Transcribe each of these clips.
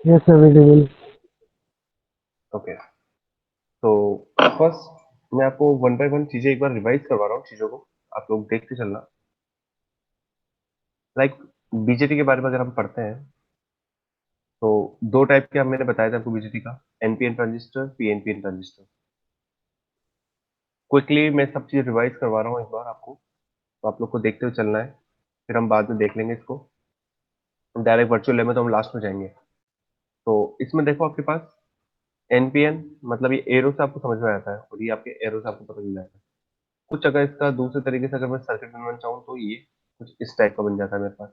Yes, available. Okay. तो first मैं आपको वन बाय वन चीजें एक बार रिवाइज करवा रहा हूँ चीजों को, आप लोग देखते चलना। लाइक बीजेटी के बारे में अगर हम पढ़ते हैं तो दो टाइप के मैंने बताया था आपको बीजेटी का, एनपीएन ट्रांजिस्टर, पीएनपीएन ट्रांजिस्टर। क्विकली मैं सब चीज रिवाइज करवा रहा हूँ एक बार आपको, तो आप लोग को देखते हुए चलना है, फिर हम बाद में देख लेंगे इसको। डायरेक्ट वर्चुअल लैब में तो हम लास्ट में जाएंगे। तो इसमें देखो आपके पास एनपीएन मतलब ये एरो से आपको समझ में आता है, और ये आपके एरो से आपको पता चल जाता है। कुछ अगर इसका दूसरे तरीके से अगर मैं सर्किट बनवाना चाहूँ तो ये कुछ इस टाइप का बन जाता है मेरे पास।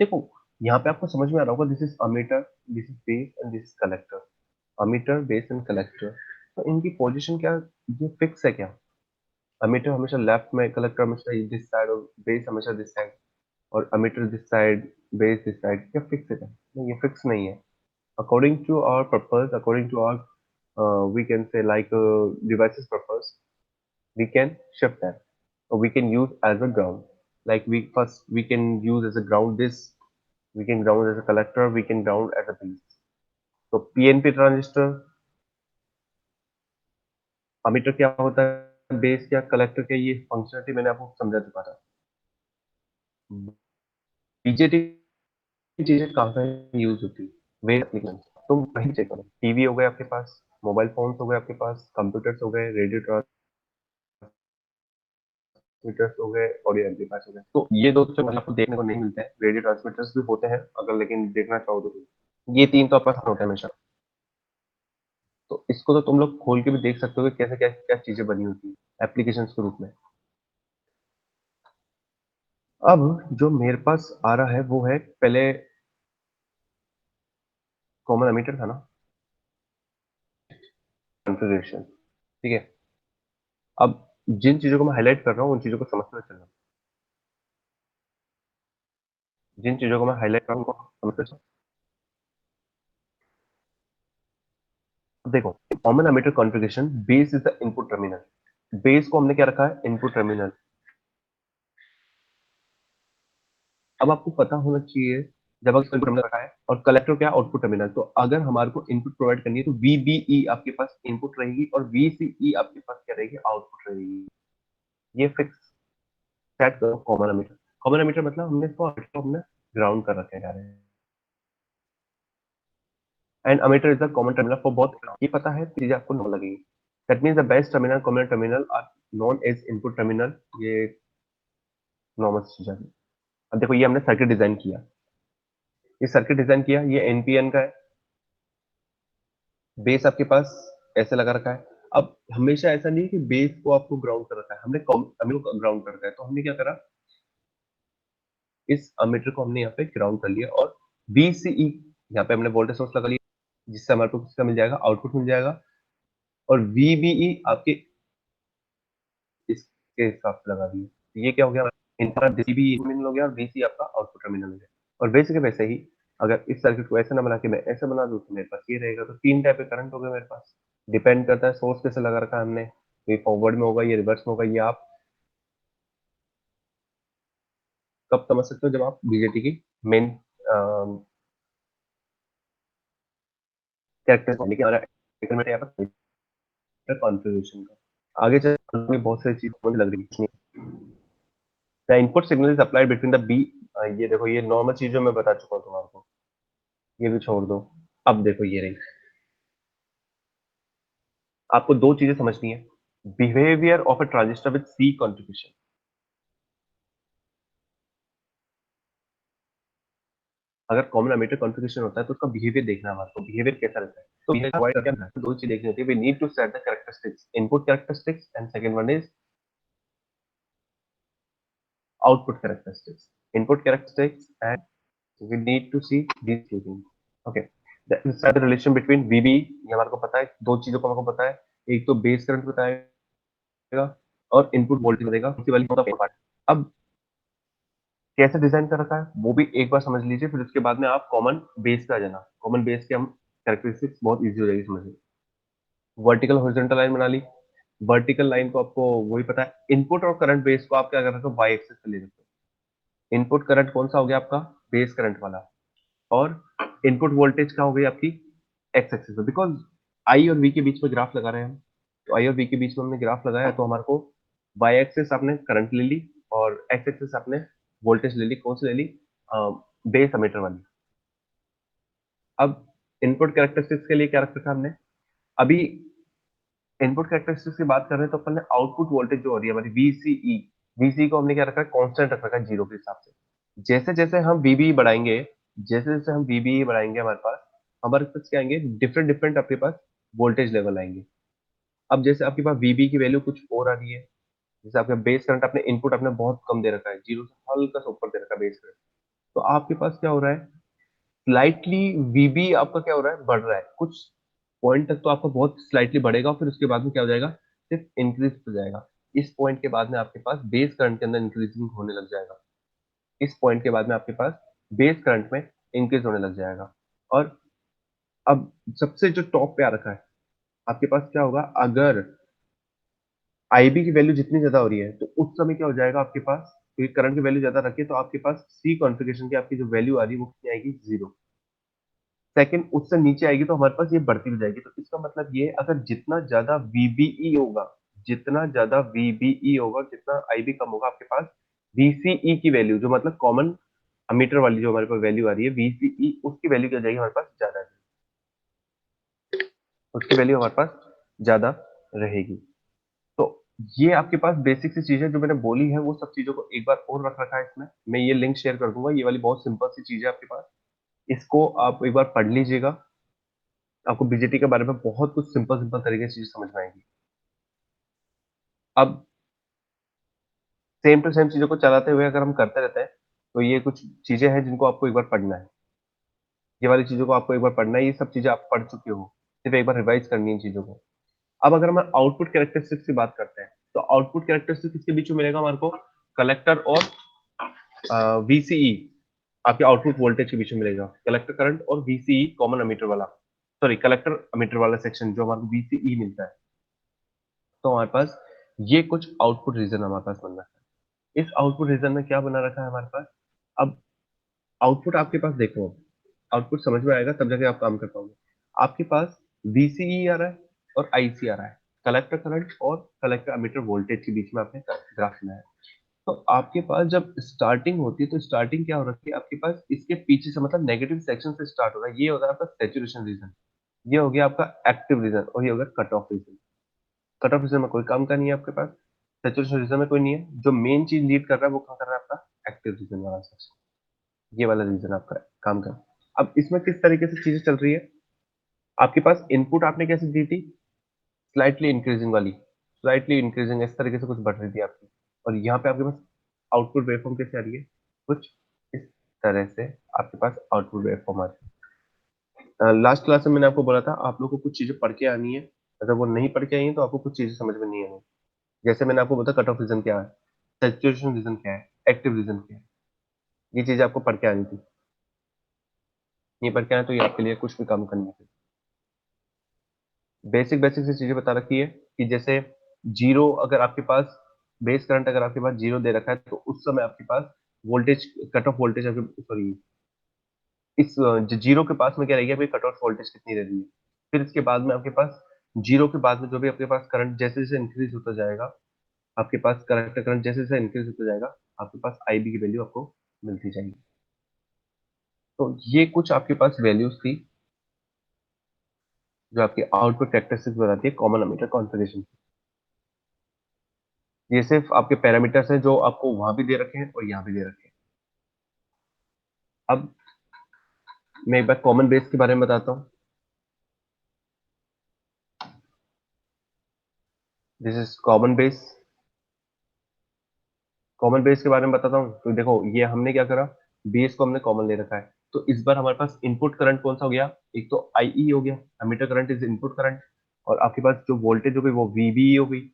देखो यहाँ पे आपको समझ में आ रहा होगा, this is ammeter, this is base and this is collector. Ammeter, base and collector, तो इनकी पोजीशन क्या, ये फिक्स है क्या? अमीटर हमेशा लेफ्ट में, कलेक्टर हमेशा दिस साइड, और बेस हमेशा दिस साइड, और emitter this side, base this side, क्या फिक्स है क्या? नहीं, ये फिक्स नहीं है। According to our purpose, according to our we can say like devices purpose, we can shift that, or we can use as a ground. Like we first we can use as a ground this, we can ground as a collector, we can ground as a base. तो PNP transistor, ammeter क्या होता है, base क्या, collector क्या, ये functionality मैंने आपको समझा चुका था। बीजेटी की चीजें कहाँ यूज होती है, वे एप्लीकेशन। तुम वही चेक करो, टीवी हो गए आपके पास, मोबाइल फोन्स हो गए आपके पास, कंप्यूटर्स हो गए, रेडियो ट्रांसमीटर्स हो गए, ऑडियो एम्पलीफायर्स हो गए। तो ये दो तो आपको देखने को नहीं मिलते हैं, रेडियो ट्रांसमीटर्स भी होते हैं अगर, लेकिन देखना चाहो तो ये तीन तो आपके पास होते हैं हमेशा। तो इसको तो तुम लोग खोल के भी देख सकते हो कि कैसे क्या क्या चीजें बनी होती है एप्लीकेशंस के रूप में। अब जो मेरे पास आ रहा है वो है, पहले कॉमन एमीटर था ना, कॉन्फ़िगरेशन, ठीक है। अब जिन चीजों को मैं हाईलाइट कर रहा हूँ उन चीजों को समझते हुए चलना, जिन चीजों को मैं हाईलाइट कर रहा हूँ उनको समझते हुए चलना। अब देखो, common ammeter configuration, base is the input terminal. Base को हमने क्या रखा है, इनपुट टर्मिनल। अब आपको पता होना चाहिए, जब इनपुट टर्मिनल रखा है और कलेक्टर क्या, आउटपुट टर्मिनल, तो अगर हमारे को इनपुट प्रोवाइड करनी है तो वीबीई आपके पास इनपुट रहेगी और वीसीई आपके पास क्या रहेगी, आउटपुट रहेगी। ये फिक्स सेट करो कॉमन एमीटर। कॉमन एमीटर मतलब हमने इसको हमने ग्राउंड कर रखे हैं, and emitter is the common terminal for both. ये पता है, चीजें आपको नॉन लगेगी। That means the base terminal, common terminal are known as input terminal. ये नॉर्मल चीज है। अब देखो, ये हमने सर्किट डिजाइन किया, ये सर्किट डिजाइन किया, ये एनपीएन का है। बेस आपके पास ऐसे लगा रखा है। अब हमेशा ऐसा नहीं कि बेस को आपको ग्राउंड कर रखा है, हमने अमीटर को ग्राउंड कर रखा है, तो हमने क्या करा, इस अमीटर को हमने यहाँ पे ग्राउंड कर लिया, और VCE यहाँ पे हमने वोल्टेज सोर्स लगा लिया, जिससे हमारे को किसका मिल जाएगा, आउटपुट मिल जाएगा। और VBE आपके इसके हिसाब से लगा दिए, तो ये क्या हो गया, इनपुट DCB टर्मिनल हो गया और VC आपका आउटपुट टर्मिनल हो गया। और वैसे के वैसे ही, अगर इस सर्किट को ऐसे ना बना के मैं ऐसे बना दूं तो मेरे पास ये रहेगा। तो तीन टाइप के करंट हो गए मेरे पास, डिपेंड करता है सोर्स कैसे लगा रखा है हमने, ये फॉरवर्ड में होगा, ये रिवर्स में होगा। ये आप कब समझ सकते हो, जब आप बीजेटी की मेन कैरेक्टर देखिए, हमारा यहाँ पर कॉन्फ़िगरेशन का आगे चल बहुत सारी चीज मुझे लग रही है। The input signal is applied between the B, ये देखो, ये नॉर्मल चीजों में बता चुका हूँ तुम्हारे को, ये भी छोड़ दो। अब देखो ये रही, आपको दो चीजें समझनी है, behaviour of a transistor with C configuration. अगर कॉमन एमिटर कॉन्फ़िगरेशन होता है तो उसका बिहेवियर देखना है हमारे को, बिहेवियर कैसा रहता है। तो behavior avoid करके हमें दो चीज देखनी होती है, we need to set the characteristics, input characteristics, and second one is output characteristics. Input characteristics and we need to see these two things. Okay, the relation between VB, ये हमारे को पता है, दो चीजों को हमारे को पता है, एक तो बेस करंट बताएगा और इनपुट वोल्टेज बताएगा, उसी वाली पार्ट। अब कैसे डिजाइन कर रखा है वो भी एक बार समझ लीजिए, फिर उसके बाद में आप कॉमन बेस पे आ जाना। कॉमन बेस के हम कैरेक्टरिस्टिक्स बहुत इजी हो जाएगी समझने। वर्टिकल हॉरिजॉन्टल लाइन बना ली, वर्टिकल लाइन को आपको वही पता है, इनपुट और करंट बेस को आप क्या कर रहे हो, वाई एक्सिस पे ले रहे हो। इनपुट करंट कौन सा हो गया आपका, बेस करंट वाला, और इनपुट वोल्टेज क्या हो गई आपकी एक्स एक्सिस पे, बिकॉज आई और वी के बीच में ग्राफ लगा रहे हैं हम। तो आई और वी के बीच में हमने ग्राफ लगाया, तो हमारे को वाई एक्सिस आपने करंट ले ली और एक्स एक्सिस आपने वोल्टेज ले ली। कौन सी ले ली? बेस एमीटर वाली। अब इनपुट कैरेक्टरिस्टिक्स के लिए क्या रख रखा हमने? अभी इनपुट कैरेक्टरिस्टिक्स की बात कर रहे हैं तो अपन ने आउटपुट वोल्टेज जो हो रही है हमारी वीसीई, वीसी को हमने क्या रखा है? कांस्टेंट रख रखा है जीरो के हिसाब से। जैसे जैसे हम वीबी बढ़ाएंगे, जैसे जैसे हम वीबी बढ़ाएंगे हमारे पास क्या आएंगे? डिफरेंट डिफरेंट आपके पास वोल्टेज लेवल आएंगे। अब जैसे आपके पास वीबी की वैल्यू कुछ और आ रही है, जैसे आपका बेस करंट अपने इनपुट आपने बहुत कम दे रखा है, जीरो से हल्का सा ऊपर दे रखा है बेस करंट, तो आपके पास क्या हो रहा है? स्लाइटली वीबी आपका क्या हो रहा है? बढ़ रहा है। कुछ पॉइंट तक तो आपका बहुत स्लाइटली बढ़ेगा, फिर उसके बाद में क्या हो जाएगा? सिर्फ इंक्रीज हो जाएगा। इस पॉइंट के बाद में आपके पास बेस करंट के अंदर इंक्रीजिंग होने लग जाएगा। इस पॉइंट के बाद में आपके पास बेस करंट में इंक्रीज होने लग जाएगा। और अब सबसे जो टॉप पे आ रखा है, आपके पास क्या होगा? अगर आईबी की वैल्यू जितनी ज्यादा हो रही है तो उस समय क्या हो जाएगा आपके पास? क्योंकि करंट की वैल्यू ज्यादा रखी है तो आपके पास सी कॉन्फ़िगरेशन की आपकी जो वैल्यू आ रही है वो कितनी आएगी? जीरो। सेकंड उससे नीचे आएगी तो हमारे पास ये बढ़ती भी जाएगी। तो इसका मतलब ये, अगर जितना ज्यादा वीबीई होगा, जितना ज्यादा वीबीई होगा, जितना आईबी कम होगा, आपके पास वीसीई की वैल्यू, जो मतलब कॉमन अमीटर वाली जो हमारे पास वैल्यू आ रही है वीसीई, उसकी वैल्यू क्या जाएगी हमारे पास? ज्यादा। उसकी वैल्यू हमारे पास ज्यादा रहेगी। तो ये आपके पास बेसिक सी चीज है जो मैंने बोली है, वो सब चीजों को एक बार और रख रखा है इसमें। मैं ये लिंक शेयर कर दूंगा, ये वाली बहुत सिंपल सी चीज है आपके पास, इसको आप एक बार पढ़ लीजिएगा। आपको बीजेटी के बारे में बहुत कुछ सिंपल सिंपल तरीके से चीजें समझ में आएंगी। अब सेम टू सेम चीजों को चलाते हुए अगर हम करते रहते हैं तो ये कुछ चीजें हैं जिनको आपको एक बार पढ़ना है। ये वाली चीजों को आपको एक बार पढ़ना है, ये सब चीजें आप पढ़ चुके हो, सिर्फ एक बार रिवाइज करनी है चीजों को। अब अगर हम आउटपुट कैरेक्टरिस्टिक्स की बात करते हैं तो आउटपुट कैरेक्टरिस्टिक्स किसके बीच में मिलेगा हमारे को? कलेक्टर और वीसीई, आपके आउटपुट वोल्टेज के बीच में मिलेगा। कलेक्टर करंट और वीसीई कॉमन अमीटर वाला, सॉरी कलेक्टर अमीटर वाला सेक्शन जो हमारे को वीसीई मिलता है। तो हमारे पास ये कुछ आउटपुट रीजन हमारे पास बन रखा है। इस आउटपुट रीजन में क्या बना रखा है हमारे पास? अब आउटपुट आपके पास देखो, आउटपुट समझ में आएगा तब जाके आप काम कर पाओगे। आपके पास वीसीई आ रहा है और आईसी आ रहा है, कलेक्टर करंट और कलेक्टर अमीटर वोल्टेज के बीच में आपने ग्राफ बनाया है। तो आपके पास जब स्टार्टिंग होती है तो स्टार्टिंग क्या हो रखी है आपके पास? इसके पीछे से मतलब नेगेटिव सेक्शन से स्टार्ट हो रहा है, ये होगा आपका सैचुरेशन रीजन, ये हो गया आपका एक्टिव रीजन और ये होगा cut off region. Cut off region में कोई काम का नहीं है आपके पास, सैचुरेशन रीजन में कोई नहीं है। जो मेन चीज लीड कर रहा है वो कहाँ कर रहा है? आपका एक्टिव रीजन वाला सेक्शन, ये वाला रीजन आपका काम कर। अब इसमें किस तरीके से चीजें चल रही है? आपके पास इनपुट आपने कैसे दी थी? स्लाइटली इंक्रीजिंग वाली, स्लाइटली इंक्रीजिंग इस तरीके से कुछ बढ़ रही थी आपकी। और यहाँ पे आपके पास आउटपुट वेवफॉर्म कैसे आ रही है? कुछ इस तरह से आपके पास आउटपुट वेवफॉर्म आ रही है। लास्ट क्लास में मैंने आपको बोला था आप लोग को कुछ चीजें पढ़ के आनी है, अगर वो नहीं पढ़ के आई है तो आपको कुछ चीजें समझ में नहीं आनी। जैसे मैंने आपको बोला कट ऑफ रीजन क्या है, सैचुरेशन रीजन क्या है, एक्टिव रीजन क्या है, ये चीजें आपको पढ़ के आनी थी। नहीं पढ़ के आए तो ये आपके लिए कुछ भी काम करनी थी। बेसिक बेसिक सी चीजें बता रखी है कि जैसे जीरो, अगर आपके पास बेस करंट अगर आपके पास जीरो दे रखा है तो उस समय आपके पास voltage, cut off voltage, sorry इस जीरो के पास में क्या रहेगी? आपकी कट ऑफ वोल्टेज कितनी रह रही है? फिर इसके बाद में आपके पास जीरो के बाद में जो भी आपके पास करंट जैसे जैसे इंक्रीज होता जाएगा, आपके पास करंट करंट जैसे जैसे इंक्रीज होता जाएगा, आपके पास आईबी की वैल्यू आपको मिलती जाएगी। तो ये कुछ आपके पास वैल्यूज थी जो आपकी आउटपुट कैरेक्टरिस्टिक्स बताती है कॉमन एमिटर कॉन्फ़िगरेशन। ये सिर्फ आपके पैरामीटर्स हैं जो आपको वहां भी दे रखे हैं और यहाँ भी दे रखे हैं। अब मैं एक बार कॉमन बेस के बारे में बताता हूँ। This is common base. Common base के बारे में बताता हूँ तो देखो ये हमने क्या करा, बेस को हमने कॉमन ले रखा है। तो इस बार हमारे पास इनपुट करंट कौन सा हो गया? एक तो आईई हो गया, emitter current is input current, और आपके पास जो वोल्टेज हो गई वो वीबी हो गई।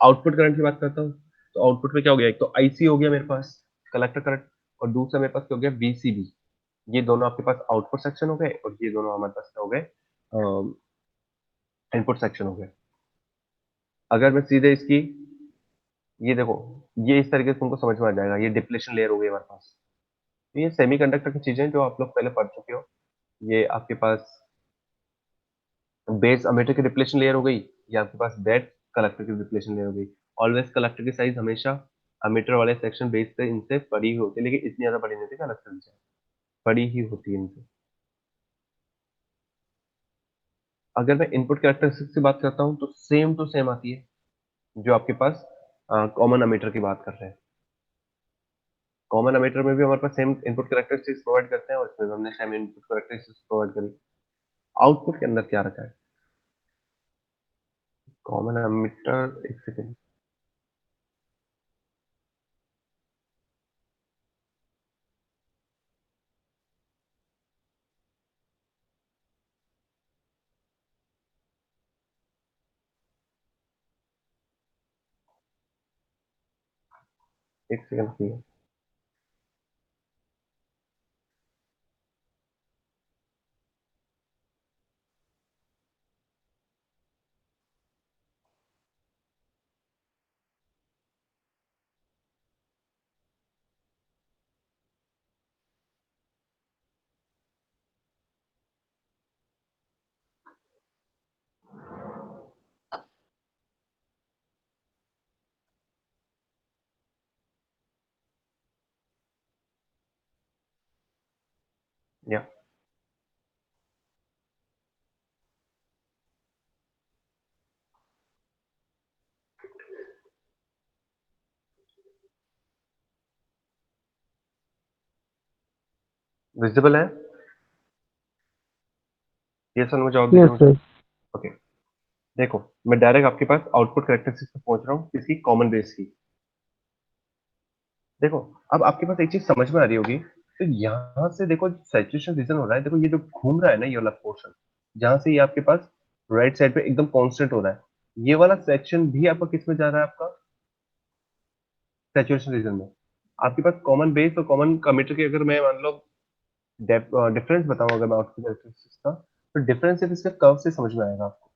आउटपुट करंट की बात करता हूँ तो आउटपुट में क्या हो गया? एक तो आईसी हो गया मेरे पास, कलेक्टर करंट, और दूसरा मेरे पास क्या हो गया? बीसीबी। ये दोनों आपके पास आउटपुट सेक्शन हो गए और ये दोनों हमारे पास क्या हो गए? इनपुट सेक्शन हो गए। अगर मैं सीधे इसकी, ये देखो, ये इस तरीके से तुमको समझ में आ जाएगा, ये डिप्लेशन लेयर हो गई हमारे पास। तो ये सेमीकंडक्टर की चीजें जो आप लोग पहले पढ़ चुके हो, ये आपके पास बेस अमीटर की डिप्लेशन लेयर हो गई, या आपके पास बेड कलेक्टर की डिप्लेशन लेयर हो गई। ऑलवेज कलेक्टर की साइज हमेशा अमीटर वाले सेक्शन बेस से इनसे बड़ी ही होती है, लेकिन इतनी ज्यादा बड़ी नहीं होती कलेक्टर से, बड़ी ही होती है इनसे। अगर मैं इनपुट कैरेक्टरिस्टिक की बात करता हूँ तो सेम टू सेम आती है जो आपके पास कॉमन अमीटर की बात कर रहे हैं। कॉमन अमीटर में भी हमारे पास सेम इनपुट कैरेक्टरिस्टिक्स प्रोवाइड करते हैं, और इसमें भी हमने सेम इनपुट कैरेक्टरिस्टिक्स प्रोवाइड करी। आउटपुट के अंदर क्या रखा है? कॉमन अमीटर, एक सेकेंड। एक सेकेंड। या विजिबल है? ये सर मुझे जवाब दीजिए यस मुझे। सर। ओके। देखो, मैं डायरेक्ट आपके पास आउटपुट कैरेक्टरिस्टिक्स पे पहुंच रहा हूँ, किसकी? कॉमन बेस की। देखो, अब आपके पास एक चीज समझ में आ रही होगी, तो यहाँ से देखो सैचुरेशन रीजन हो रहा है, देखो ये जो घूम रहा है ना, ये वाला पोर्शन, जहां से ये आपके पास राइट साइड पे एकदम कांस्टेंट हो रहा है, ये वाला सेक्शन भी आपका किस में जा रहा है? आपका सैचुरेशन रीजन में। आपके पास कॉमन बेस और कॉमन कमिटर की अगर मैं मान लो डिफरेंस बताऊं, अगर मैं आउटपुट कैरेक्टरिस्टिक्स का, तो डिफरेंस सिर्फ इसका कर्व से समझ में आएगा आपको।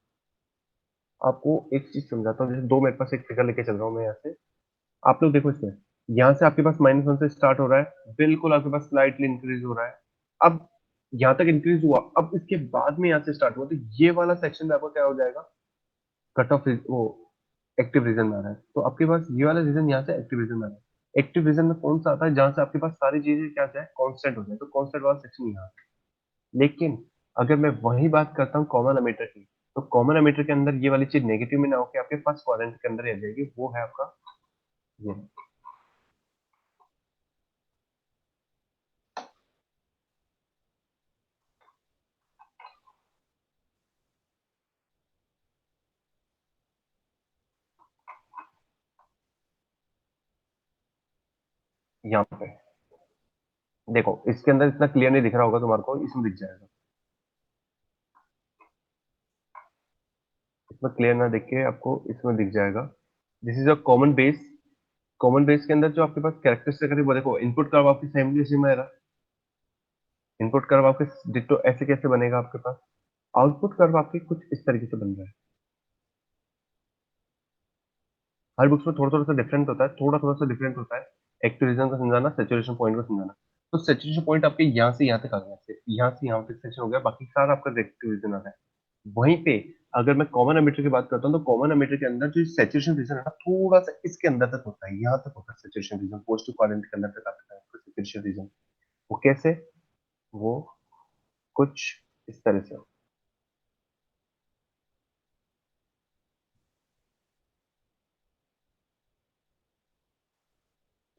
आपको एक चीज समझाता हूँ, जैसे दो मेरे पास एक फिगर लेके चल रहा हूँ मैं यहाँ से। आप लोग देखो इसमें, यहाँ से आपके पास -1 से स्टार्ट हो रहा है, बिल्कुल आपके पास स्लाइटली इंक्रीज हो रहा है। अब यहाँ तक इंक्रीज हुआ, अब इसके बाद में यहाँ से स्टार्ट हुआ, तो ये वाला सेक्शन में आपका क्या हो जाएगा? कट ऑफ, वो एक्टिव रीजन में आ रहा है, तो आपके पास ये वाला रीजन यहाँ से एक्टिव रीजन में आ रहा है। एक्टिव रीजन में कौन सा आता है? जहां से आपके पास सारी चीजें क्या जाए, कांस्टेंट हो जाए, तो कांस्टेंट वाला सेक्शन यहाँ। लेकिन अगर मैं वही बात करता हूँ कॉमन एमिटर की, तो कॉमन एमिटर के अंदर ये वाली चीज नेगेटिव में ना होकर आपके पास क्वाड्रेंट के अंदर ही आ जाएगी, वो है आपका ये, यहाँ पे। देखो, इसके अंदर इतना क्लियर नहीं दिख रहा होगा तुम्हारे को, इसमें दिख जाएगा। इसमें क्लियर ना दिख के आपको इसमें दिख जाएगा। This is a common base. Common base के अंदर जो आपके पास कैरेक्टरिस्टिक है, वो देखो, इनपुट कर्व आपकी सेम टू सेम आएगा। इनपुट कर्व आपके डिट्टो ऐसे कैसे बनेगा आपके पास? आउटपुट कर्व आपके कुछ इस तरीके से बन रहा है। हर बुक्स में थोड़ा थोड़ा सा डिफरेंट होता है, थोड़ा थोड़ा सा डिफरेंट होता है। एक्टिव रीजन को समझाना, सेचुरेशन पॉइंट को समझाना। तो सेचुरेशन पॉइंट आपके यहाँ से यहाँ तक आ गया, यहाँ से यहाँ तक सेक्शन हो गया, बाकी सारा आपका रिएक्टिव रीजन आ रहा है। वहीं पे अगर मैं कॉमन एमिटर की बात करता हूँ, तो कॉमन एमिटर के अंदर जो सेचुरेशन रीजन है ना, थोड़ा सा इसके अंदर तक होता है, यहाँ तक होता है सेचुरेशन रीजन, पॉजिटिव क्वाड्रेंट के अंदर तक आता है सेचुरेशन रीजन। वो कैसे? वो कुछ इस तरह से,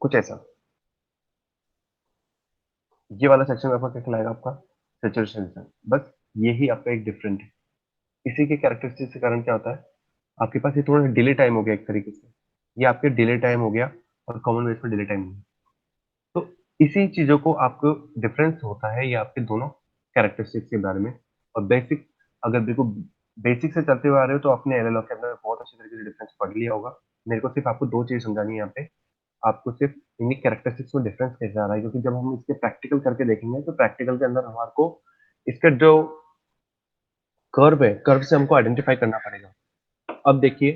कुछ ऐसा। ये वाला सेक्शन आपका क्या कहलाएगा? आपका सेचुरेशन रीजन। बस यही आपका एक डिफरेंट है। इसी के कैरेक्टरिस्टिक्स के कारण क्या होता है, आपके पास ये थोड़ा डिले टाइम हो गया एक तरीके से, ये आपके डिले टाइम हो गया, और कॉमन बेस में डिले टाइम हो गया। तो इसी चीजों को आपको डिफरेंस होता है ये आपके दोनों कैरेक्टरिस्टिक्स के बारे में। और बेसिक, अगर बिल्कुल बेसिक से चलते हुए आ रहे हो, तो आपने एलएलओ के अंदर बहुत अच्छी तरीके से डिफरेंस पढ़ लिया होगा। मेरे को सिर्फ आपको दो चीज समझानी है यहाँ पे। आपको सिर्फ इन्हीं कैरेक्टरिस्टिक्स में डिफरेंस कैसे आ रहा है, क्योंकि जब हम इसके प्रैक्टिकल करके देखेंगे, तो प्रैक्टिकल के अंदर हमारे को इसका जो कर्व है, कर्व से हमको आइडेंटिफाई करना पड़ेगा। अब देखिए,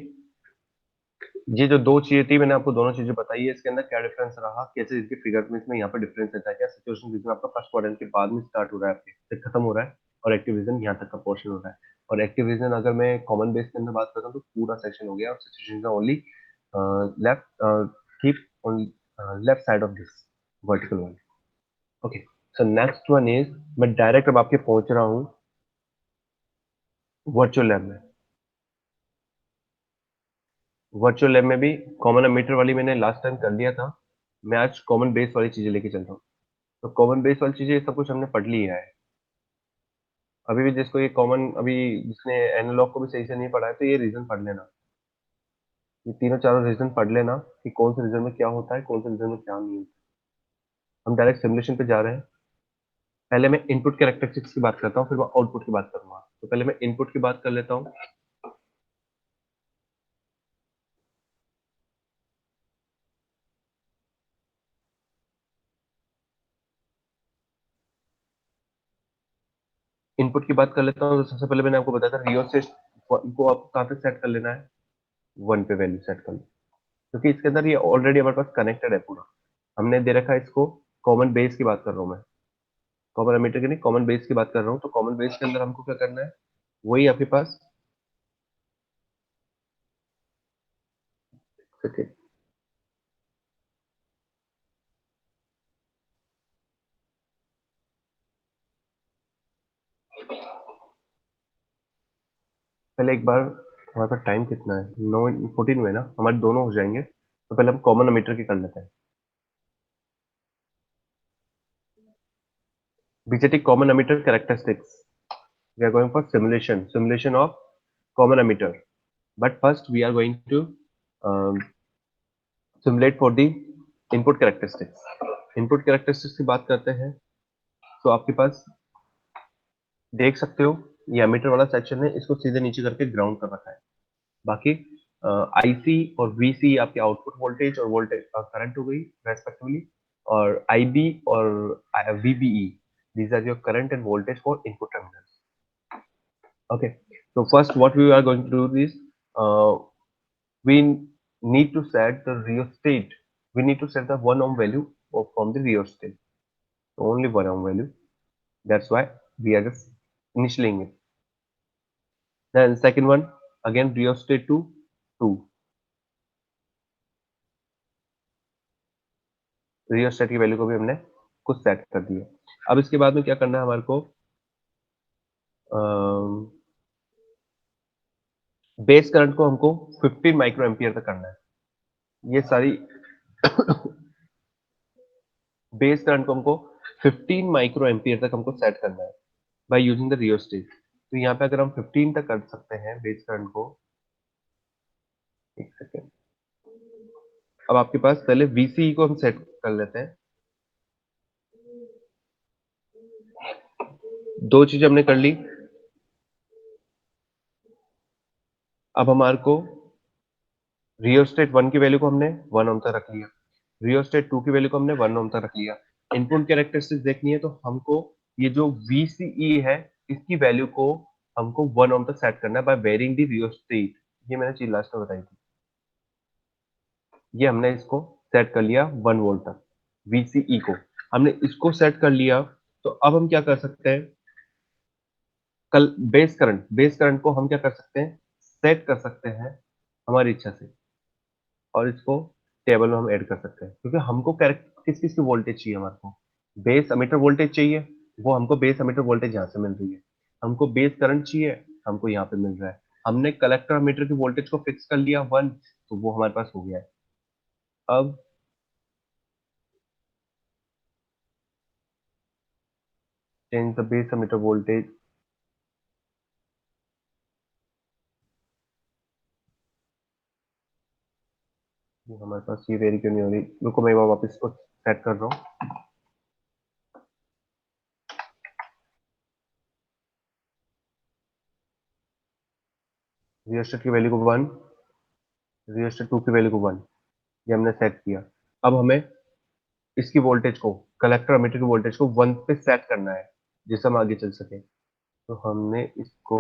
ये जो दो चीजें थी मैंने आपको दोनों चीजें बताई है, इसके अंदर क्या डिफरेंस रहा, कैसे इसके फिगर में इसमें यहाँ पे डिफरेंस रहता है, क्या सिचुएशन रीजन आपका फर्स्ट क्वाड्रेंट के बाद में स्टार्ट हो रहा है, आपके फिर खत्म हो रहा है, और एक्टिव रीजन यहाँ तक का पोर्शन हो रहा है। और एक्टिव रीजन अगर मैं कॉमन बेस के अंदर बात करता हूँ तो पूरा सेक्शन हो गया, और सिचुएशन का only left keep on left side of this vertical one. Okay, so next one is, मैं डायरेक्ट अब आपके पहुंच रहा हूँ वर्चुअल लैब में। वर्चुअल लैब में भी कॉमन एमिटर वाली मैंने लास्ट टाइम कर लिया था, मैं आज कॉमन बेस वाली चीजें लेके चल रहा हूँ। तो कॉमन बेस वाली चीजें सब कुछ हमने पढ़ लिया है। अभी भी जिसको ये कॉमन, अभी जिसने एनालॉग को भी सही से नहीं पढ़ा है तो ये रीजन पढ़ लेना, ये तीनों चारों रीजन पढ़ लेना कि कौन से रीजन में क्या होता है, कौन से रीजन में क्या नहीं होता। हम डायरेक्ट सिमुलेशन पे जा रहे हैं। पहले मैं इनपुट कैरेक्टरिस्टिक्स की बात करता हूँ, फिर मैं आउटपुट की बात करूंगा। तो पहले मैं इनपुट की बात कर लेता हूँ। इनपुट की बात कर लेता हूँ, तो सबसे पहले मैंने आपको बताया था रियोस्टेट को आप कहाँ पे सेट कर लेना है, वन पे वैल्यू सेट कर लो, क्योंकि इसके अंदर ये ऑलरेडी हमारे पास कनेक्टेड है पूरा। हमने दे रखा है इसको, कॉमन बेस की बात कर रहा हूँ मैं, कॉमन एमीटर की नहीं, कॉमन बेस की बात कर रहा हूँ। तो कॉमन बेस के अंदर हमको क्या करना है, वही आपके पास, देखिए, पहले एक बार, हमारे पास टाइम कितना है, 9:14 में ना हमारे दोनों हो जाएंगे, तो पहले हम कॉमन एमीटर की कर लेते हैं। BJT common emitter characteristics, we are going for simulation of common emitter, but first we are going to simulate for the input characteristics. Input characteristics की बात करते हैं, तो आपके पास देख सकते हो ये एमीटर वाला सेक्शन है, इसको सीधे नीचे करके ग्राउंड कर रखा है। बाकी आईसी और वीसी आपके आउटपुट वोल्टेज और वोल्टेज करंट हो गई रेस्पेक्टिवली, और आईबी और VBE, these are your current and voltage for input terminals. Okay, so first what we are going to do is, uh, we need to set the rheostat, we need to set the 1 ohm value from the rheostat, so only 1 ohm value, that's why we are just initialing it. Then second one, again rheostat to 2, rheostat की value को भी हमने कुछ set कर दिया। अब इसके बाद में क्या करना है हमारे को, बेस करंट को हमको 15 माइक्रो एम्पियर तक करना है। ये सारी बेस करंट को हमको 15 माइक्रो एम्पियर तक हमको सेट करना है बाय यूजिंग द रियोस्टेट। तो यहाँ पे अगर हम 15 तक कर सकते हैं बेस करंट को, एक सेकेंड, अब आपके पास पहले वीसीई को हम सेट कर लेते हैं। दो चीजें हमने कर ली। अब हमारे को रियोस्टेट 1 की वैल्यू को हमने 1 ओम तक रख लिया, रियोस्टेट 2 की वैल्यू को हमने 1 ओम तक रख लिया। इनपुट कैरेक्टरिस्टिक्स देखनी है तो हमको ये जो VCE है, इसकी वैल्यू को हमको 1 ओम तक सेट करना है बाय वेरिंग द रियोस्टेट। ये मैंने चीज लास्ट में बताई थी, ये हमने इसको सेट कर लिया 1 वोल्ट तक, VCE को हमने इसको सेट कर लिया। तो अब हम क्या कर सकते हैं, कल बेस करंट को हम क्या कर सकते हैं, सेट कर सकते हैं हमारी इच्छा से, और इसको टेबल में हम ऐड कर सकते हैं, क्योंकि हमको किस किस की वोल्टेज चाहिए, हमारे को बेस एमिटर वोल्टेज चाहिए, वो हमको बेस एमिटर वोल्टेज यहाँ से मिल रही है। हमको बेस करंट चाहिए, हमको यहाँ पे मिल रहा है। हमने कलेक्टर एमिटर की वोल्टेज को फिक्स कर लिया 1, तो वो हमारे पास हो गया है। अब change the base emitter voltage, हमारे पास ये वेरी क्यों नहीं हो रही, रुको मैं वापस इसको सेट कर रहा हूँ। रियोस्टेट की वैल्यू को 1, रियोस्टेट 2 की वैल्यू को 1, ये हमने सेट किया। अब हमें इसकी वोल्टेज को, कलेक्टर एमिटर की वोल्टेज को 1 पे सेट करना है, जिससे हम आगे चल सके। तो हमने इसको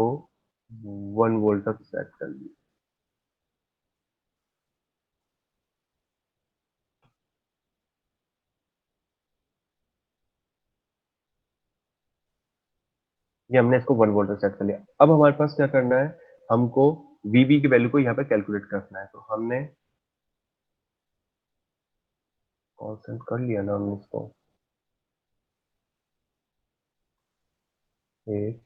1 वोल्ट तक सेट कर दिया। ये हमने इसको 1 वोल्ट सेट कर लिया। अब हमारे पास क्या करना है, हमको वीवी की वैल्यू को यहाँ पे कैलकुलेट करना है। तो हमने कॉन्स्टेंट कर लिया ना हमने इसको, 1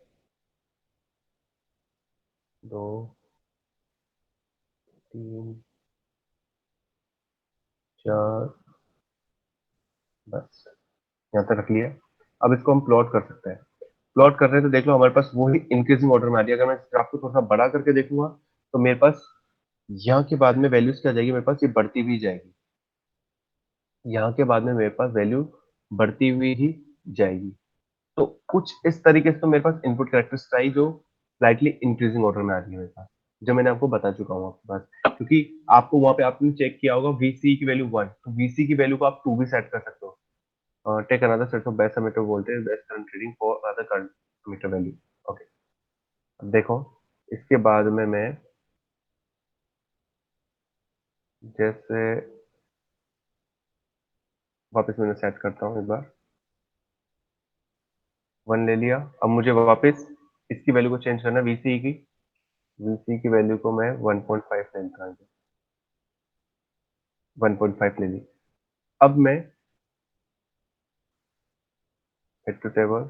2 3 4, बस यहाँ तक रख लिया। अब इसको हम प्लॉट कर सकते हैं। प्लॉट कर रहे हैं तो देख लो हमारे पास वही इंक्रीजिंग ऑर्डर में आ रही है। अगर मैं इस ग्राफ को थोड़ा सा बड़ा करके देखूंगा तो मेरे पास यहाँ के बाद में वैल्यूज क्या जाएगी, मेरे पास ये बढ़ती हुई जाएगी। यहाँ के बाद में मेरे पास वैल्यू बढ़ती हुई ही जाएगी। तो कुछ इस तरीके से तो मेरे पास इनपुट कैरेक्टरिस्टिक्स आई जो स्लाइटली इंक्रीजिंग ऑर्डर में आ रही है मेरे पास, जो मैंने आपको बता चुका हूँ आपके पास। क्योंकि आपको वहां पे आपने चेक किया होगा वीसी की वैल्यू 1, तो वीसी की वैल्यू को आप 2 भी सेट कर सकते हो। Take another set of base emitter voltage base current reading for other current emitter value. Okay, अब देखो इसके बाद में मैं जैसे वापस मैंने सेट करता हूँ एक बार, 1 ले लिया। अब मुझे वापस इसकी वैल्यू को चेंज करना है, वीसी की। वीसी की वैल्यू को मैं 1.5 लेता हूँ, 1.5 ले ली। अब मैं head to table,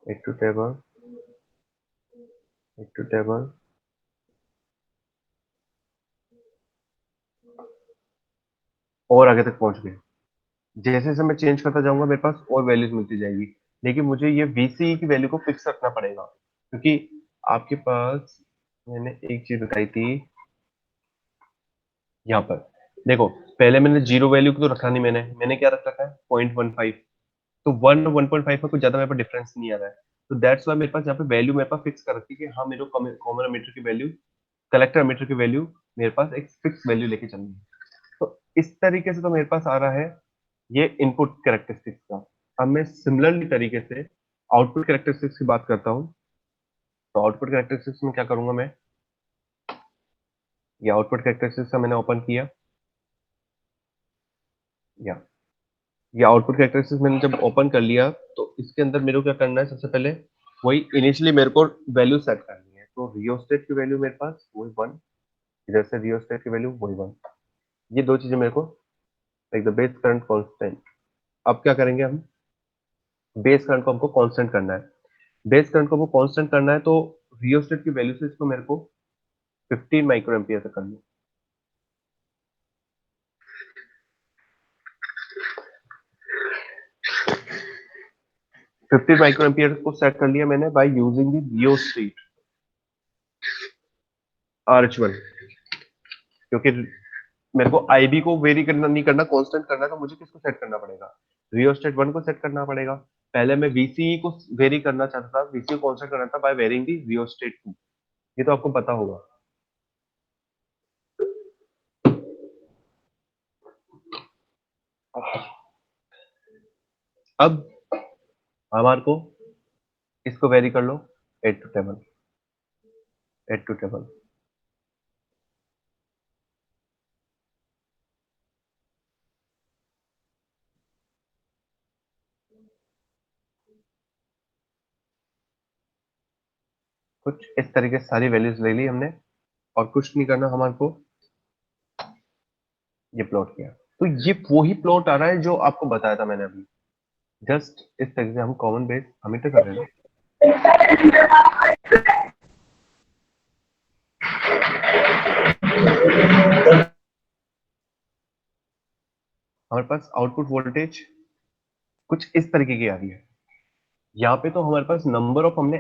head to table, head to table, और आगे तक पहुंच गए। जैसे जैसे मैं चेंज करता जाऊंगा मेरे पास और वैल्यूज मिलती जाएगी। लेकिन मुझे ये वीसी की वैल्यू को फिक्स रखना पड़ेगा, क्योंकि आपके पास मैंने एक चीज बताई थी यहाँ पर। देखो पहले मैंने जीरो वैल्यू को तो रखा नहीं, मैंने क्या रख रखा है 0.15। तो 1 और 1.5 में कुछ ज्यादा मेरे पास डिफरेंस नहीं आ रहा है। तो दैट्स वाई मेरे पास यहाँ पे वैल्यू मेरे पास फिक्स कर रखी है कि हाँ मेरे को कॉमन मीटर की वैल्यू, कलेक्टर एमीटर की वैल्यू मेरे पास एक फिक्स वैल्यू लेके चलनी है। तो इस तरीके से तो मेरे पास आ रहा है ये इनपुट कैरेक्टरिस्टिक्स का। अब मैं सिमिलरली तरीके से आउटपुट कैरेक्टरिस्टिक्स की बात करता हूँ। तो आउटपुट कैरेक्टरिस्टिक्स में क्या करूंगा मैं, ये आउटपुट कैरेक्टरिस्टिक्स का मैंने ओपन किया, या ये आउटपुट कैरेक्टरिस्टिक्स मैंने जब ओपन कर लिया तो इसके अंदर मेरे को क्या करना है, सबसे पहले वही इनिशियली मेरे को वैल्यू सेट करनी है। तो रियोस्टेट की वैल्यू मेरे पास वही 1, इधर से रियोस्टेट की वैल्यू वही 1। ये दो चीजें मेरे को like the base current constant. अब क्या करेंगे हम, बेस करंट को हमको कांस्टेंट करना है। बेस करंट को हमको कांस्टेंट करना है, तो रियोस्टेट की वैल्यू से इसको मेरे को 15 माइक्रो एम्पियर तक करना है। 50 माइक्रो एम्पियर को सेट कर लिया मैंने by using the rheostat RH1। क्योंकि मेरे को आईबी को वेरी करना नहीं करना, कांस्टेंट करना है, तो मुझे किसको सेट करना पड़ेगा, रियोस्टेट 1 को सेट करना पड़ेगा। पहले मैं वीसी को वेरी करना चाहता था, वीसी को कांस्टेंट करना था बाय वेरिंग दी रियोस्टेट 2। ये तो आपको पता होगा। अब हमारे को इसको वेरी कर लो 8 टू टेबल, 8 टू टेबल। कुछ इस तरीके से सारी वैल्यूज ले ली हमने, और कुछ नहीं करना हमारे को, ये प्लॉट किया। तो ये वही प्लॉट आ रहा है जो आपको बताया था मैंने अभी। जस्ट इस तरीके से हम कॉमन बेस हमेशा कर रहे हैं। हमारे पास आउटपुट वोल्टेज कुछ इस तरीके की आ रही है। यहाँ पे तो हमारे पास नंबर ऑफ हमने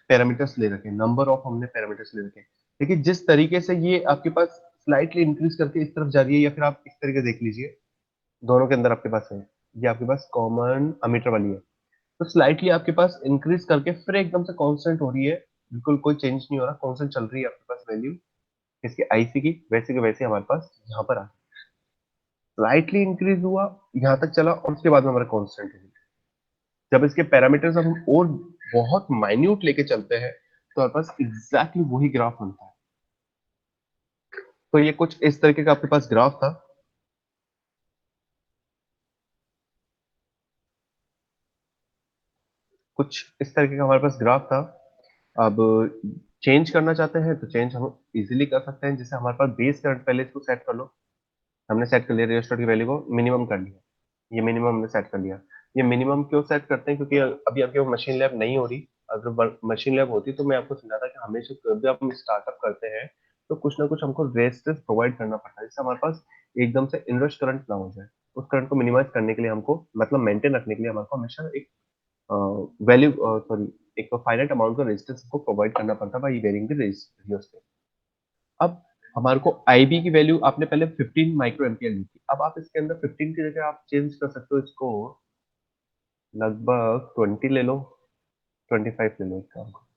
पैरामीटर्स ले रखे, नंबर ऑफ हमने पैरामीटर्स ले रखे। लेकिन जिस तरीके से ये आपके पास स्लाइटली इंक्रीज करके इस तरफ जा रही है, या फिर आप इस तरीके देख लीजिए, दोनों के अंदर आपके पास है, ये आपके पास कॉमन अमीटर वाली है। तो स्लाइटली आपके पास इंक्रीज करके फिर एकदम से कांस्टेंट हो रही है, बिल्कुल कोई चेंज नहीं हो रहा, कांस्टेंट चल रही है आपके पास वैल्यू इसकी आईसी की, वैसे के वैसे हमारे पास यहाँ पर आ, स्लाइटली इंक्रीज हुआ, यहाँ तक चला, और उसके बाद में हमारा कांस्टेंट हो। जब इसके पैरामीटर्स हम और बहुत माइन्यूट लेके चलते हैं तो हमारे पास एग्जैक्टली वही ग्राफ बनता है। तो ये कुछ इस तरीके का आपके पास ग्राफ था। कुछ इस तरीके का हमारे पास ग्राफ था। अब चेंज करना चाहते हैं तो चेंज हम इजीली कर सकते हैं। जैसे हमारे पास बेस करंट, पहले इसको सेट कर लो। हमने सेट कर लिया, रियोस्टेट की वैल्यू को मिनिमम कर लिया। ये मिनिमम हमने सेट कर लिया। ये मिनिमम क्यों सेट करते हैं? क्योंकि अभी आपकी मशीन लैब नहीं हो रही। अगर मशीन लैब होती तो मैं आपको समझाता कि हमेशा जब भी हम स्टार्टअप करते हैं तो कुछ ना कुछ हमको रेजिस्टेंस प्रोवाइड करना पड़ता है, जिससे हमारे पास एकदम से इनरश करंट ना हो जाए। उस करंट को मिनिमाइज करने के लिए हमको, मतलब मेंटेन रखने के लिए हमको हमेशा एक वैल्यू, सॉरी, एक फाइनाइट अमाउंट का रेजिस्टेंस को प्रोवाइड करना पड़ता है बाई वेरिंग द रेजिस्टेंस। अब हमारे को आईबी की वैल्यू आपने पहले 15 माइक्रो एम्पियर ली थी। अब आप इसके अंदर 15 की जगह आप चेंज कर सकते हो इसको, लगभग 20 ले लो, 25 ले लो एक काम को।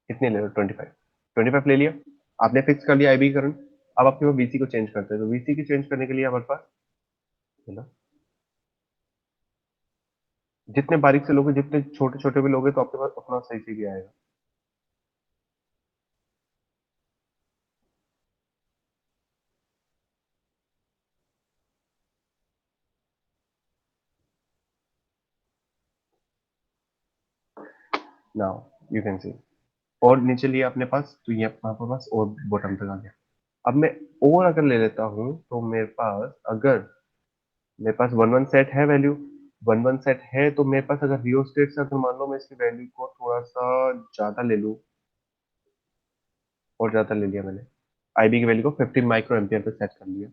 कितने ले लो? 25। 25 ले लिया, आपने फिक्स कर लिया आईबी करंट। अब आपके पास वीसी को चेंज करते हैं, तो वीसी की चेंज करने के लिए हमारे पास, है ना, जितने बारीक से लोगे, जितने छोटे छोटे भी लोगे, तो आपके पास उतना सही से भी आएगा। नाउ यू कैन सी, और नीचे लिया अपने पास, तो ये आपके पास और बॉटम तक आ गया। अब मैं और अगर ले लेता हूँ तो मेरे पास, अगर मेरे पास वन वन सेट है वैल्यू, वन वन सेट है, तो मेरे पास अगर रियोस्टेट से, अगर मान लो मैं इसकी वैल्यू को थोड़ा सा ज्यादा ले लूँ, और ज्यादा ले लिया मैंने, आईबी की वैल्यू को 15 माइक्रो एम्पियर पे सेट कर लिया।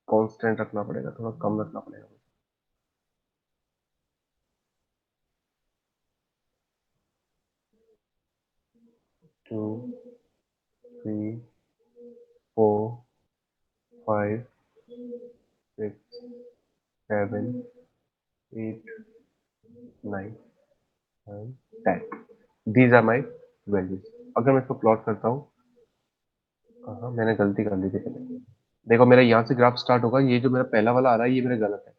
कांस्टेंट रखना पड़ेगा, थोड़ा कम रखना पड़ेगा। 2, 3, 4, 5, 6, 7, 8, 9, 10। These are my values. अगर मैं इसको प्लॉट करता हूँ, हाँ मैंने गलती कर ली थी पहले। देखो मेरा यहाँ से ग्राफ स्टार्ट होगा, ये जो मेरा पहला वाला आ रहा है ये मेरा गलत है।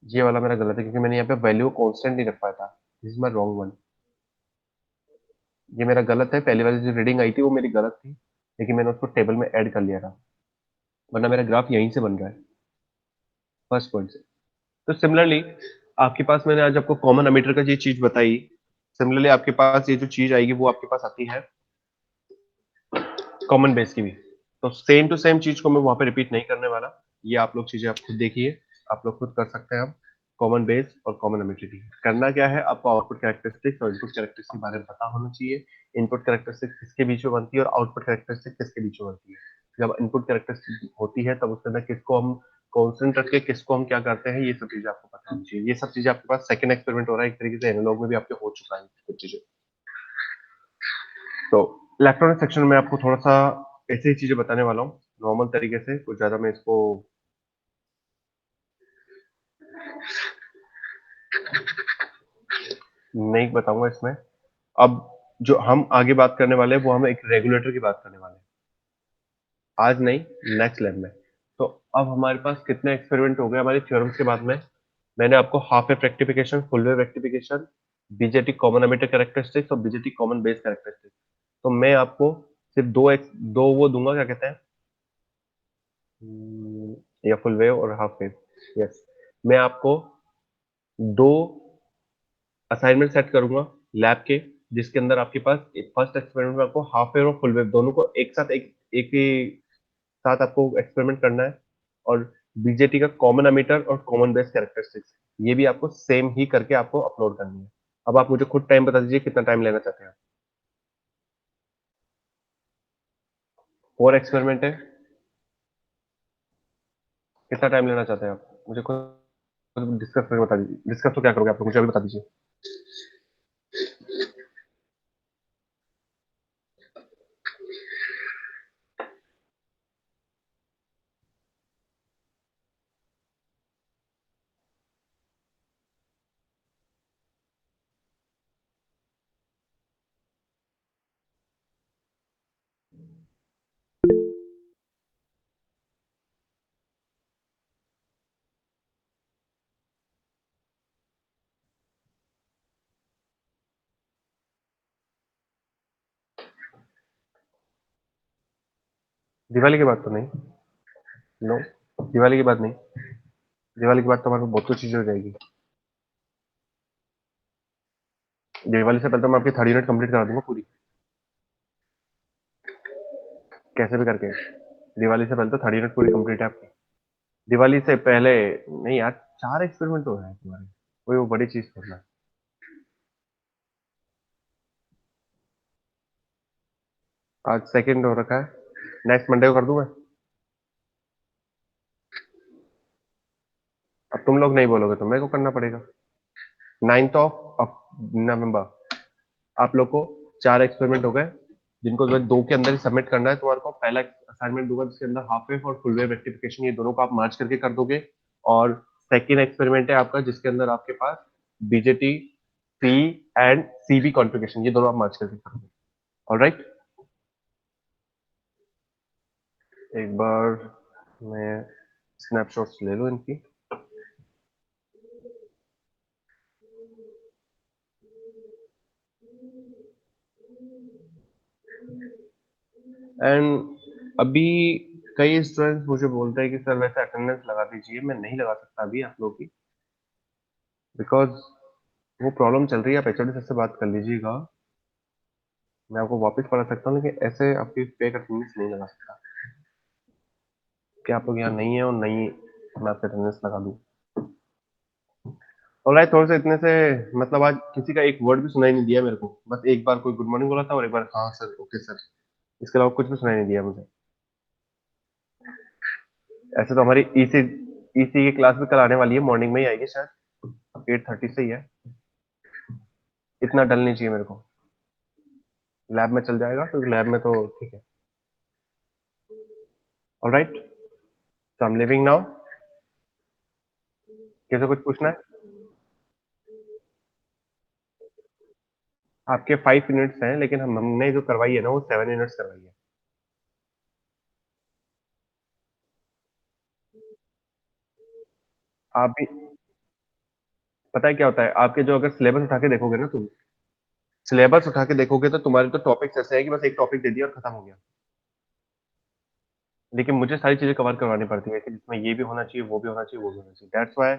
ये वाला मेरा गलत है क्योंकि मैंने यहाँ पे वैल्यू कांस्टेंट नहीं रख पाया था। This is my wrong one. ये मेरा गलत है, पहली वाली जो रीडिंग आई थी वो मेरी गलत थी, लेकिन मैंने उसको टेबल में ऐड कर लिया था, वरना मेरा ग्राफ यहीं से बन रहा है, फर्स्ट पॉइंट से। तो सिमिलरली आपके पास, मैंने आज आपको कॉमन अमीटर का ये चीज बताई। सिमिलरली आपके पास ये जो चीज आएगी वो आपके पास आती है कॉमन बेस की भी। तो सेम टू सेम चीज को मैं वहां पे रिपीट नहीं करने वाला। ये आप लोग चीजें आप खुद देखिए, आप लोग खुद कर सकते हैं। आप कॉमन बेस और कॉमन एमिटिविटी करना क्या है, आपको आउटपुट कैरेक्टरिस्टिक्स और इनपुट कैरेक्टरिस्टिक्स के बारे में पता होना चाहिए। इनपुट कैरेक्टरिस्टिक्स किसके बीच में बनती है और आउटपुट कैरेक्टरिस्टिक्स किसके बीच में बनती है। जब इनपुट कैरेक्टरिस्टिक्स होती है तब उसके अंदर किसको हम कॉन्स्टेंट रख के किसको हम क्या करते हैं, ये सब चीजें आपको पता होनी चाहिए। ये सब चीजें आपके पास सेकंड एक्सपेरिमेंट हो रहा है, एक तरीके से एनालॉग में भी आपके हो चुका है कुछ चीजें। तो इलेक्ट्रॉनिक सेक्शन में आपको थोड़ा सा ऐसे ही चीजें बताने वाला हूँ, नॉर्मल तरीके से, कुछ ज्यादा मैं इसको नहीं बताऊंगा इसमें। अब जो हम आगे बात करने वाले हैं वो हम एक रेगुलेटर की बात करने वाले हैं, आज नहीं, नेक्स्ट लैब में। तो अब हमारे पास कितने एक्सपेरिमेंट हो गए हमारी थ्योरम्स के बाद में। मैंने आपको half wave rectification, full wave rectification, BJT common emitter characteristics और बीजेटी कॉमन बेस कैरेक्टरिस्टिक्स, तो मैं आपको सिर्फ दो वो दूंगा, क्या कहते हैं, या फुल वेव और हाफ वेव। यस, मैं आपको दो असाइनमेंट सेट करूंगा लैब के, जिसके अंदर आपके पास फर्स्ट एक्सपेरिमेंट में आपको हाफ वेव और फुल वेव दोनों को एक साथ, एक ही साथ आपको एक्सपेरिमेंट करना है। और बीजेटी का कॉमन एमिटर और कॉमन बेस कैरेक्टरिस्टिक्स, ये भी आपको सेम ही करके आपको अपलोड करनी है। अब आप मुझे खुद टाइम बता दीजिए कितना टाइम लेना चाहते हैं आप। 4 एक्सपेरिमेंट है, कितना टाइम लेना चाहते हैं आप मुझे खुद डिस्कस करके बता दीजिए। डिस्कस तो क्या करोगे आप लोग, मुझे अभी बता दीजिए। दिवाली के बाद तो नहीं, नो। दिवाली की बात नहीं, दिवाली के बाद तो हमारे को बहुत कुछ चीजें हो जाएगी। दिवाली से पहले तो मैं आपकी 3rd यूनिट कंप्लीट करा दूंगा पूरी, कैसे भी करके। दिवाली से पहले तो 3rd यूनिट पूरी कंप्लीट है आपकी। दिवाली से पहले नहीं यार, 4 एक्सपेरिमेंट तो है तुम्हारे, कोई वो बड़ी चीज करना। आज सेकंड हो रखा है, नेक्स्ट मंडे को कर दूं मैं। अब तुम लोग नहीं बोलोगे तो मेरे को करना पड़ेगा। 9th ऑफ नवंबर आप लोग को 4 एक्सपेरिमेंट हो गए, जिनको जो है 2 के अंदर ही सबमिट करना है। तुम्हारे को पहला असाइनमेंट दूंगा जिसके अंदर हाफ वेव और फुल वेव रेक्टिफिकेशन, ये दोनों को आप मर्ज करके कर दोगे। और सेकेंड एक्सपेरिमेंट है आपका जिसके अंदर आपके पास BJT C and CB configuration, ये दोनों आप मर्ज करके कर दोगे। ऑलराइट, एक बार मैं स्नैपशॉट्स ले लूं इनकी। एंड अभी कई स्टूडेंट्स मुझे बोलते हैं कि सर वैसे अटेंडेंस लगा दीजिए, मैं नहीं लगा सकता अभी आप लोगों की, बिकॉज वो प्रॉब्लम चल रही है। आप एचओडी सर से बात कर लीजिएगा, मैं आपको वापस पढ़ा सकता हूँ, लेकिन ऐसे आपकी पे अटेंडेंस नहीं लगा सकता कि आप लोग यहाँ नहीं है और नहीं मैं आपका अटेंडेंस लगा दूँ। ऑलराइट, थोड़े से इतने से, मतलब आज किसी का एक वर्ड भी सुनाई नहीं दिया मेरे को, बस एक बार कोई गुड मॉर्निंग बोला था और एक बार हाँ सर ओके सर, इसके अलावा कुछ भी सुनाई नहीं दिया मुझे। ऐसे तो हमारी ईसी की क्लास भी कल आने वाली है, मॉर्निंग में ही आएगी शायद, 8:30 से ही है। इतना डल नहीं चाहिए मेरे को, लैब में चल जाएगा तो लैब में तो ठीक है। Alright, so I am living now. किसी कुछ पूछना है? आपके 5 यूनिट्स हैं, लेकिन हमने जो करवाई है ना वो 7 यूनिट्स करवाई है। आप भी, पता है क्या होता है, आपके जो अगर सिलेबस उठा के देखोगे ना तुम, सिलेबस उठा के देखोगे तो तुम्हारे तो टॉपिक्स ऐसे है कि बस एक टॉपिक दे दिया और खत्म हो गया। लेकिन मुझे सारी चीजें कवर करवानी पड़ती है कि जिसमें ये भी होना चाहिए, वो भी होना चाहिए, वो भी होना चाहिए। That's why